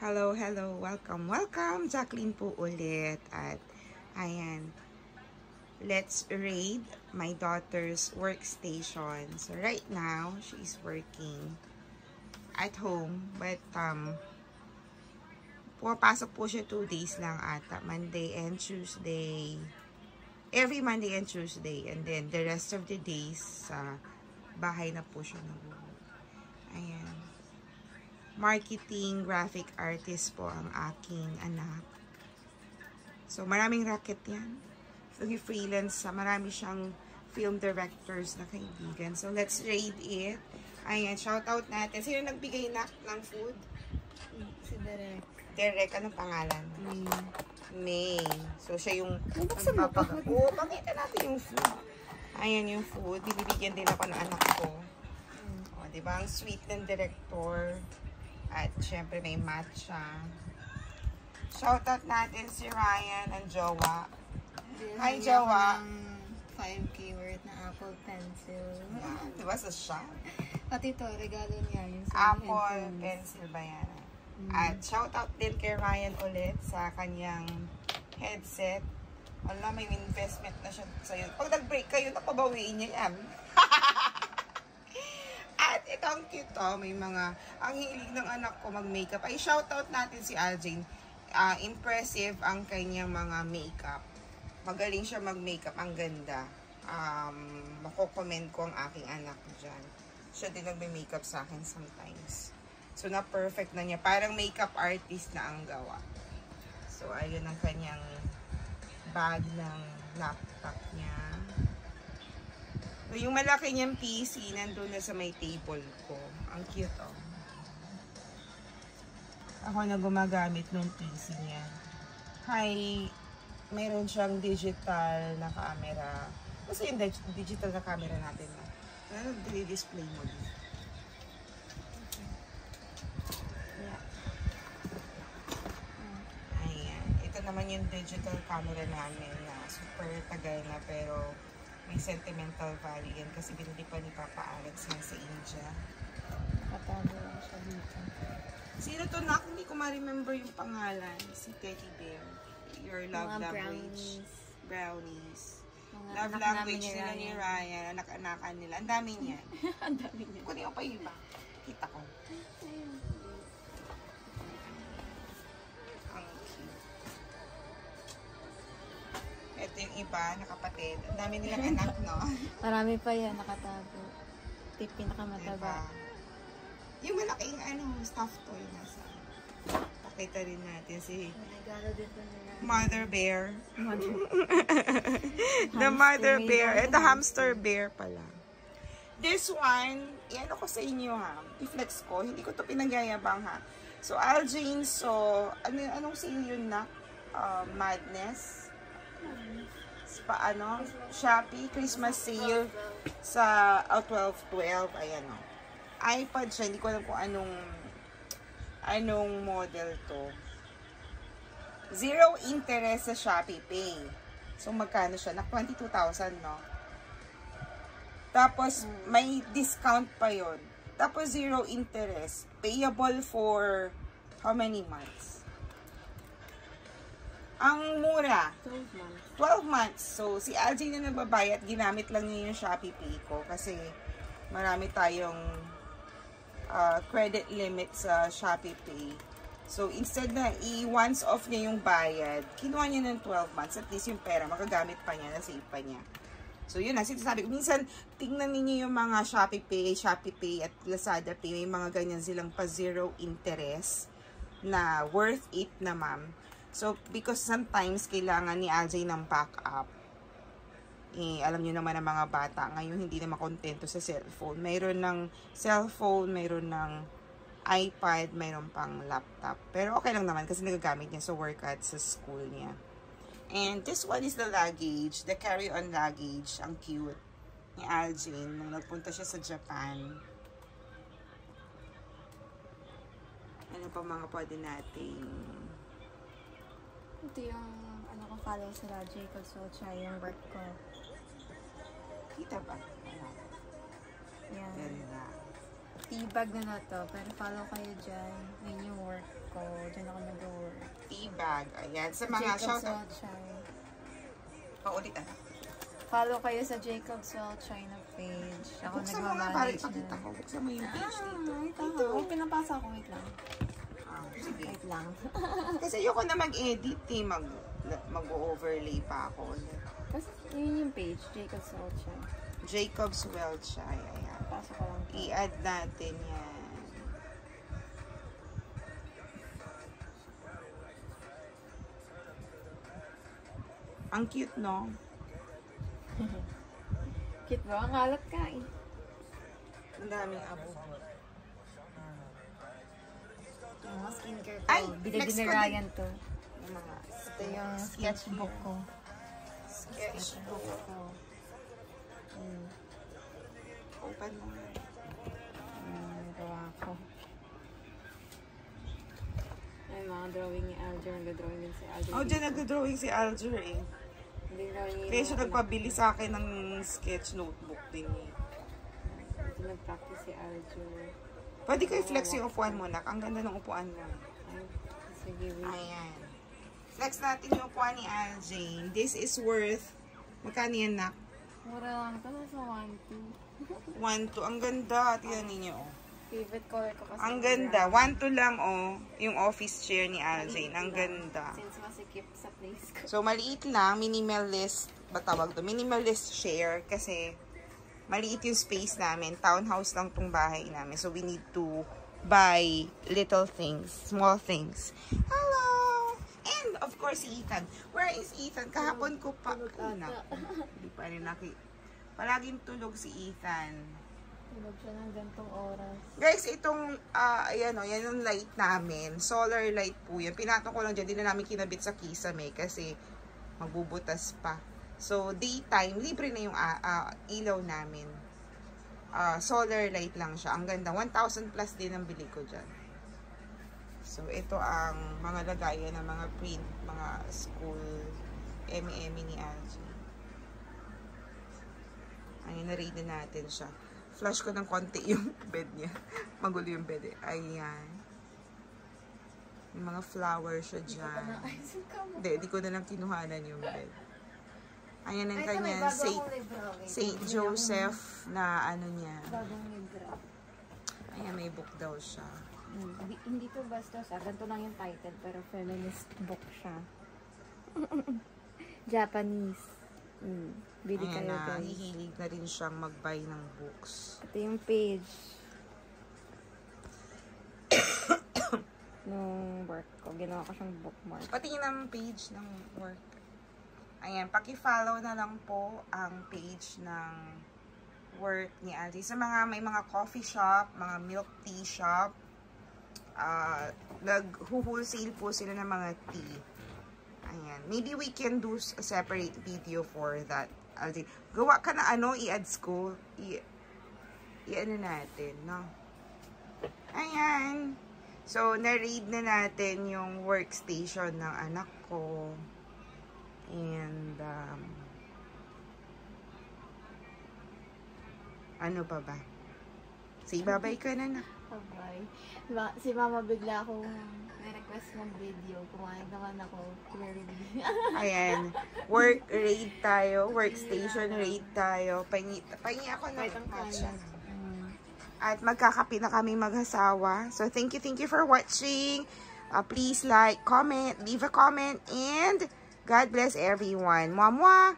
Hello, hello. Welcome, welcome. Jacqueline po ulit. At, ayan. Let's raid my daughter's workstation. So, right now, she's working at home. But, pumapasok po siya 2 days lang ata. Monday and Tuesday. Every Monday and Tuesday. And then, the rest of the days, sa bahay na po siya nag-work. Ayan. Marketing, graphic artist po ang aking anak. So, maraming racket yan. Nag-freelance sa marami siyang film directors na kaibigan. So, let's rate it. Ayan, shout out natin. Sino nagbigay ng food? Si Derek. Derek, anong pangalan? May. So, siya yung magpapagawa. Oo, pakita natin yung food. Ayan yung food. Binibigyan din ako ng anak ko. O, diba? Ang sweet ng director. At syempre may matcha. Shoutout natin si Ryan ang jowa. Hi, jowa. 5K worth na Apple Pencil. Yeah, diba sa shop? Pati ito, regalo niya. Yung sa Apple Pencil ba yan? At shoutout din kay Ryan ulit sa kanyang headset. Wala, may investment na siya sa'yo. Pag nag-break kayo, napabawiin niya yan. At ito ang cute to, may mga, ang hilig ng anak ko mag-makeup. Ay, shoutout natin si Aljane. Impressive ang kanyang mga makeup. Magaling siya mag-makeup, ang ganda. Mako-comment ko ang aking anak dyan. Siya din nagme-makeup sa akin sometimes. So, na-perfect na niya. Parang makeup artist na ang gawa. So, ayun ang kanyang bag ng laptop niya. Yung malaki niyang PC, nandun na sa may table ko. Ang cute, oh. Ako na gumagamit ng PC niya. Hi, meron siyang digital na camera. Kasi yung digital na camera natin na. Ano, display mo dito. Yeah. Ayan. Ito naman yung digital camera namin na super tagal na pero may sentimental value yan kasi binili pa ni Papa Alex yan sa India. Nakatago lang siya dito. Sino to, Nak? Hindi ko ma-remember yung pangalan. Si Teddy Bear. Your love Mga language. Brownies. Mga Love anak language namin nila ni Ryan. Anak-anakan nila. Ang dami niyan. Ang dami niya. Kunin ko pa yung iba. Kita ko. Ang cute. Ito yung iba, nakapatid. Ang dami nilang anak, no? Marami pa yan, nakatago. Ito yung pinakamataba. Diba? Yung malaking stuffed toy nasa. Pakita rin natin si Regalo dito nila. Mother Bear. Mother. The Mother Hamster, Bear. may Ito hamster bear pala. This one, yan ko sa inyo ha. I-flex ko. Hindi ko to pinagayabang ha. So, Aljane, so, anong sale yun na? Madness. Shopee, Christmas sale sa 12/12. Ayan o. iPad siya. Hindi ko alam kung anong model to. 0 interest sa Shopee Pay. So, magkano siya? 22,000, no? Tapos, may discount pa yon. Tapos, 0 interest. Payable for how many months? Ang mura. 12 months. 12 months. So, si Aljane na nagbabayad, ginamit lang niya yung Shopee Pay ko kasi marami tayong credit limit sa Shopee Pay. So, instead na i-once off niya yung bayad, kinuha niya ng 12 months. At least yung pera, magagamit pa niya, nasave pa niya. So, yun na. Sinasabi ko, minsan, tingnan ninyo yung mga Shopee Pay at Lazada Pay. May mga ganyan silang pa 0 interest na worth it na, ma'am. So, because sometimes, kailangan ni Aljane ng backup. Alam nyo naman ang mga bata, ngayon hindi na makontento sa cellphone. Mayroon ng cellphone, mayroon ng iPad, mayroon pang laptop. Pero okay lang naman kasi nagagamit niya sa work at sa school niya. And this one is the luggage, the carry-on luggage. Ang cute ni Aljane nung nagpunta siya sa Japan. Ano pa mga pwede natin? Ito yung follow sa Logic so siya yung work ko. Kita ba? Yan. Ganda. T-bag na to. Pero follow kayo dyan. Yun yung work ko. dyan ako nag-work. Tea bag. Ayan. Sa mga Jacob's shoutout. Wild China. Paulit anak. Follow kayo sa Jacob's Wild China page. Ako Buksan mo nga para nagmamanage ipakita na. ko. Buksan mo yung page dito. Ito. Oh, pinapasa ko. Wait lang. Sige. Wait lang. Kasi ayoko na mag-edit eh. Mag-overlay pa ako. Kasi yun yung page. Jacob's Wild China. Jacob's Wild China. Ayan. Pasok ko lang. I-add natin yan. Ang cute, no? Cute ba? Ang kalat ka eh. Ang daming abo. Yung mga skincare ko. Ay, Binili next ni ko Ryan to. Yung mga Ito yung sketchbook ko. sketchbook. ko. Open mo nga. Gawa ko. Ay, mga drawing ni Alger. Nag-drawing din si Alger. Oh, dyan nag-drawing si Alger eh. Hindi drawing Kaya siya nagpabili sa akin ng sketch notebook din eh. Ito nag-practice si Alger. Pwede ko i-flex yung upuan mo, nak. Ang ganda ng upuan mo. Ay, sige, wait. Ayan. Flex natin yung upuan ni Aljane. This is worth, magkano yan, nak? Mura lang ito. Nasa 1-2. 1, 2. Ang ganda. Tingnan ninyo, oh. Favorite color ko kasi. Ang ganda. 1, 2 lang, oh. Yung office chair ni Aljane. Ang ganda. Since masikip sa place ko. So, maliit lang. Minimalist. Ba tawag to? Minimalist chair. Kasi, maliit yung space namin. Townhouse lang tong bahay namin. So, we need to buy little things. Small things. Hello! And, of course, si Ethan. Where is Ethan? Kahapon ko pa. Ay, naku. Hindi pa rin palaging tulog si Ethan. Tulog siya ng gantong oras. Guys, itong, ayan o, yan yung light namin. Solar light po yan. Pinatong ko lang dyan. Di na namin kinabit sa kisame kasi magbubutas pa. So, daytime, libre na yung ilaw namin. Solar light lang siya. Ang ganda. 1,000 plus din ang bili ko dyan. So, ito ang mga lagayan ng mga print, mga school, emi-emi ni Algie. Ayun, na-read na natin siya. Flush ko ng konti yung bed niya. Magulo yung bed eh. Ayan. Yung mga flower siya dyan. Hindi ko na lang kinuhanan yung bed. Ayan ang kanya St. Joseph na ano niya. Bagong libro. Ayan, may book daw siya. Hindi to basta sa ganito lang yung title pero feminist book siya. Japanese. Bili Ayan kayo na, guys. hihilig na rin siyang mag-buy ng books. Ito yung page nung work ko. Ginawa ko siyang bookmark. Pati ng page ng work. Ayan, paki-follow na lang po ang page ng work ni Algie. Sa mga, may mga coffee shop, mga milk tea shop, nag-wholesale po sila ng mga tea. Ayan. Maybe we can do a separate video for that. Algie, gawa ka na ano, i-ads ko. I-ano natin, no? Ayan. So, na-read na natin yung workstation ng anak ko. And, ano pa ba? Say bye-bye ka na na. Bye. Si mama bigla akong may request ng video. Kumain naman ako. Clearly. Ayan. Work raid tayo. Workstation raid tayo. Pahingi ako ng matcha. At magkakape na kami maghasawa. So, thank you for watching. Please like, comment, leave a comment, and God bless everyone. Mwah, mwah!